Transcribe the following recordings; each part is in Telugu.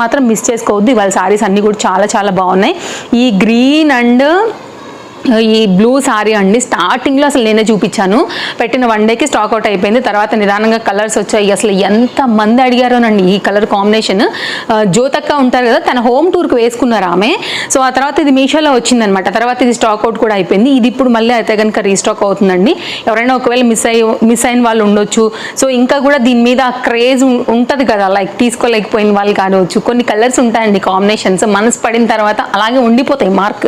మాత్రం మిస్ చేసుకోవద్దు. ఇవాళ సారీస్ అన్నీ కూడా చాలా చాలా బాగున్నాయి. ఈ గ్రీన్ అండ్ ఈ బ్లూ సారీ అండి స్టార్టింగ్లో అసలు నేనే చూపించాను, పెట్టిన 1 డేకి స్టాక్ అవుట్ అయిపోయింది. తర్వాత నిదానంగా కలర్స్ వచ్చాయి. అసలు ఎంత మంది అడిగారోనండి ఈ కలర్ కాంబినేషన్. జ్యోతక్క ఉంటారు కదా, తన హోమ్ టూర్కి వేసుకున్నారు ఆమె. సో ఆ తర్వాత ఇది మీషోలో వచ్చిందనమాట. తర్వాత ఇది స్టాక్ అవుట్ కూడా అయిపోయింది. ఇది ఇప్పుడు మళ్ళీ అయితే కనుక రీస్టాక్ అవుతుందండి. ఎవరైనా ఒకవేళ మిస్ అయిన వాళ్ళు ఉండొచ్చు. సో ఇంకా కూడా దీని మీద క్రేజ్ ఉంటుంది కదా, లైక్ తీసుకోలేకపోయిన వాళ్ళు కావచ్చు. కొన్ని కలర్స్ ఉంటాయండి కాంబినేషన్స్, మనసు పడిన తర్వాత అలాగే ఉండిపోతాయి మార్క్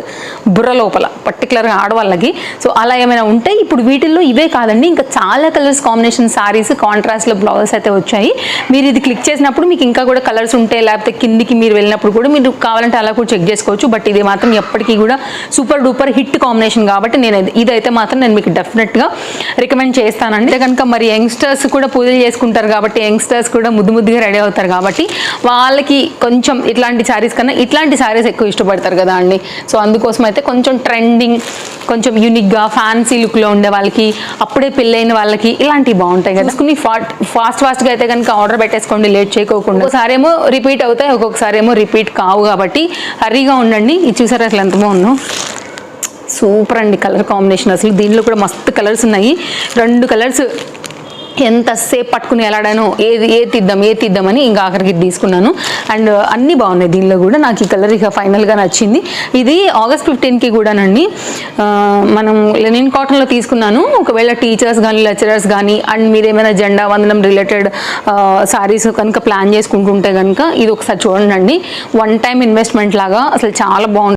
బుర్ర లోపల, పర్టికులర్గా ఆడవాళ్ళకి. సో అలా ఏమైనా ఉంటే ఇప్పుడు వీటిల్లో ఇవే కాదండి, ఇంకా చాలా కలర్స్ కాంబినేషన్ సారీస్ కాంట్రాస్ట్లో బ్లౌజెస్ అయితే వచ్చాయి. మీరు ఇది క్లిక్ చేసినప్పుడు మీకు ఇంకా కూడా కలర్స్ ఉంటాయి, లేకపోతే కిందికి మీరు వెళ్ళినప్పుడు కూడా మీరు కావాలంటే అలా కూడా చెక్ చేసుకోవచ్చు. బట్ ఇది మాత్రం ఎప్పటికీ కూడా సూపర్ డూపర్ హిట్ కాంబినేషన్ కాబట్టి ఇదైతే మాత్రం నేను మీకు డెఫినెట్గా రికమెండ్ చేస్తానండి. అంటే కనుక మరి యంగ్స్టర్స్ కూడా పూజలు చేసుకుంటారు కాబట్టి, యంగ్స్టర్స్ కూడా ముద్దుగా రెడీ అవుతారు కాబట్టి వాళ్ళకి కొంచెం ఇట్లాంటి సారీస్ కన్నా ఇట్లాంటి సారీస్ ఎక్కువ ఇష్టపడతారు కదా అండి. సో అందుకోసం అయితే కొంచెం ట్రెండింగ్, కొంచెం యూనిక్గా ఫ్యాన్సీ లుక్లో ఉండే వాళ్ళకి, అప్పుడే పెళ్ళైన వాళ్ళకి ఇలాంటివి బాగుంటాయి కదా. కొన్ని ఫాస్ట్గా అయితే కనుక ఆర్డర్ పెట్టేసుకోండి, లేట్ చేయకోకుండా. ఒకసారి ఏమో రిపీట్ అవుతాయి, ఒక్కొక్కసారి ఏమో రిపీట్ కావు కాబట్టి హరీగా ఉండండి. ఇది చూసారా అసలు ఎంత బాగుందో, సూపర్ అండి కలర్ కాంబినేషన్. అసలు దీంట్లో కూడా మస్తు కలర్స్ ఉన్నాయి. 2 కలర్స్ ఎంతసేపు పట్టుకుని ఎలాడానో ఏది తీద్దామని ఇంకా ఆఖరికి తీసుకున్నాను. అండ్ అన్నీ బాగున్నాయి దీనిలో కూడా. నాకు ఈ కలర్ ఇక ఫైనల్గా నచ్చింది. ఇది August 15కి కూడానండి మనం లెనిన్ కాటన్లో తీసుకున్నాను. ఒకవేళ టీచర్స్ కానీ లెక్చరర్స్ కానీ అండ్ మీరు ఏమైనా జెండా వందనం రిలేటెడ్ సారీస్ కనుక ప్లాన్ చేసుకుంటుంటే కనుక ఇది ఒకసారి చూడండి. 1 టైం ఇన్వెస్ట్మెంట్ లాగా అసలు చాలా బాగుంటుంది.